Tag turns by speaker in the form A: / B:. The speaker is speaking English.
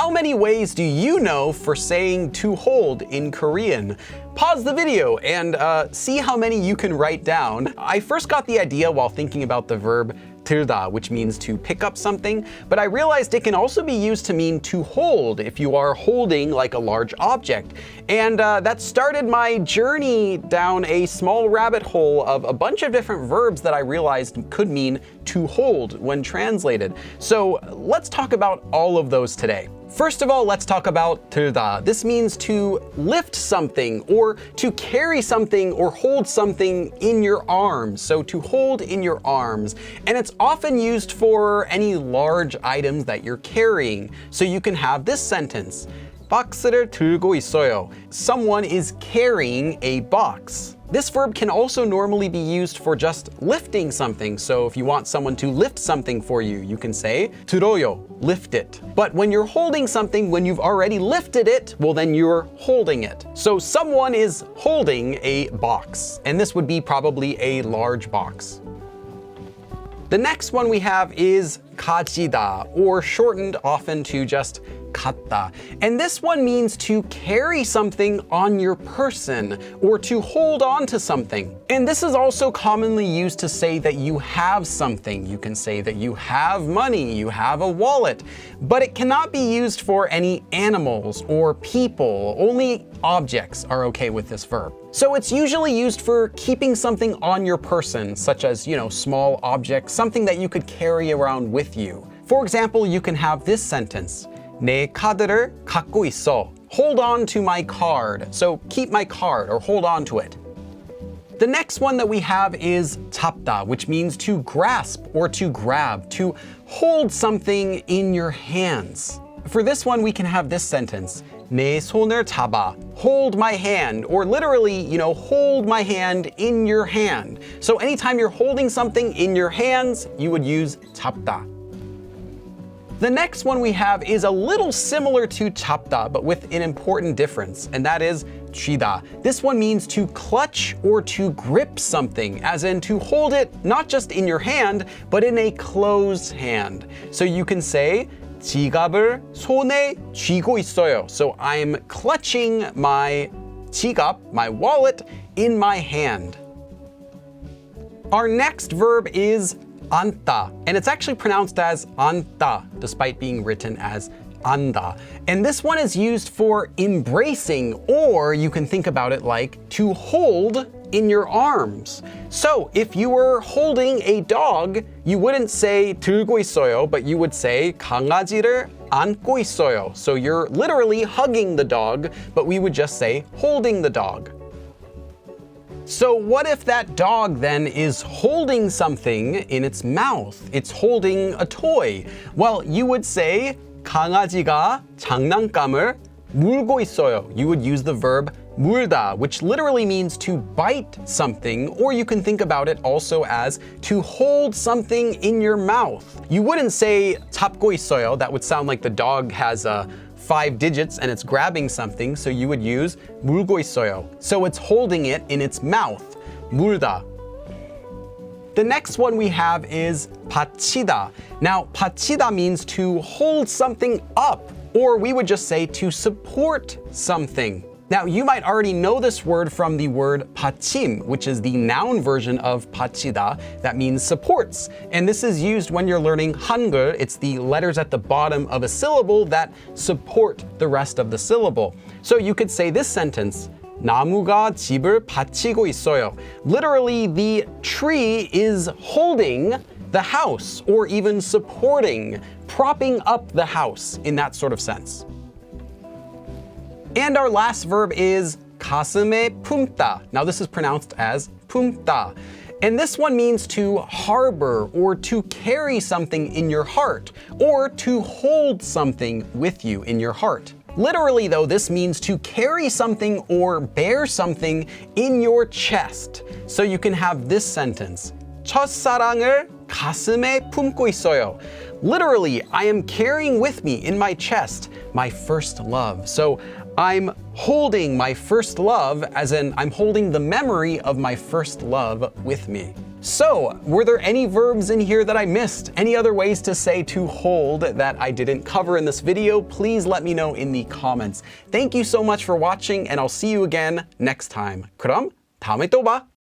A: how many ways do you know for saying to hold in Korean? Pause the video and see how many you can write down. I first got the idea while thinking about the verb 들다, which means to pick up something, but I realized it can also be used to mean to hold if you are holding like a large object. And that started my journey down a small rabbit hole of a bunch of different verbs that I realized could mean to hold when translated. So let's talk about all of those today. First of all, let's talk about 들다. This means to lift something or to carry something or hold something in your arms. So to hold in your arms. And it's often used for any large items that you're carrying. So you can have this sentence. 박스를 들고 있어요. Someone is carrying a box. This verb can also normally be used for just lifting something. So if you want someone to lift something for you, you can say 들어요, lift it. But when you're holding something, when you've already lifted it, well then you're holding it. So someone is holding a box, and this would be probably a large box. The next one we have is 가지다, or shortened often to just Kata. And this one means to carry something on your person or to hold on to something. And this is also commonly used to say that you have something. You can say that you have money, you have a wallet, but it cannot be used for any animals or people. Only objects are okay with this verb. So it's usually used for keeping something on your person, such as, small objects, something that you could carry around with you. For example, you can have this sentence. 내 카드를 갖고 있어. Hold on to my card. So keep my card or hold on to it. The next one that we have is 잡다, which means to grasp or to grab, to hold something in your hands. For this one, we can have this sentence. 내 손을 잡아. Hold my hand, or literally, hold my hand in your hand. So anytime you're holding something in your hands, you would use 잡다. The next one we have is a little similar to 잡다, but with an important difference, and that is Chida. This one means to clutch or to grip something, as in to hold it not just in your hand, but in a closed hand. So you can say 지갑을 손에 쥐고 있어요. So I'm clutching my 지갑, my wallet, in my hand. Our next verb is Anta, and it's actually pronounced as Anta, despite being written as Anda. And this one is used for embracing, or you can think about it like to hold in your arms. So if you were holding a dog, you wouldn't say 들고 있어요, but you would say 강아지를 안고 있어요. So you're literally hugging the dog, but we would just say holding the dog. So what if that dog then is holding something in its mouth? It's holding a toy. Well, you would say 강아지가 장난감을 물고 있어요. You would use the verb Murda, which literally means to bite something, or you can think about it also as to hold something in your mouth. You wouldn't say 잡고 있어요. That would sound like the dog has 5 digits and it's grabbing something, so you would use 물고 있어요. So it's holding it in its mouth. 물다. The next one we have is 받치다. Now, 받치다 means to hold something up, or we would just say to support something. Now, you might already know this word from the word Pachim, which is the noun version of 받치다, that means supports. And this is used when you're learning Hangul. It's the letters at the bottom of a syllable that support the rest of the syllable. So you could say this sentence, 나무가 집을 받치고 있어요. Literally, the tree is holding the house, or even supporting, propping up the house in that sort of sense. And our last verb is 가슴에 품다. Now this is pronounced as 품다. And this one means to harbor or to carry something in your heart, or to hold something with you in your heart. Literally though, this means to carry something or bear something in your chest. So you can have this sentence. 첫사랑을 가슴에 품고 있어요. Literally, I am carrying with me in my chest my first love. So I'm holding my first love, as in I'm holding the memory of my first love with me. So, were there any verbs in here that I missed? Any other ways to say to hold that I didn't cover in this video? Please let me know in the comments. Thank you so much for watching, and I'll see you again next time. 그럼 다음에 또 봐.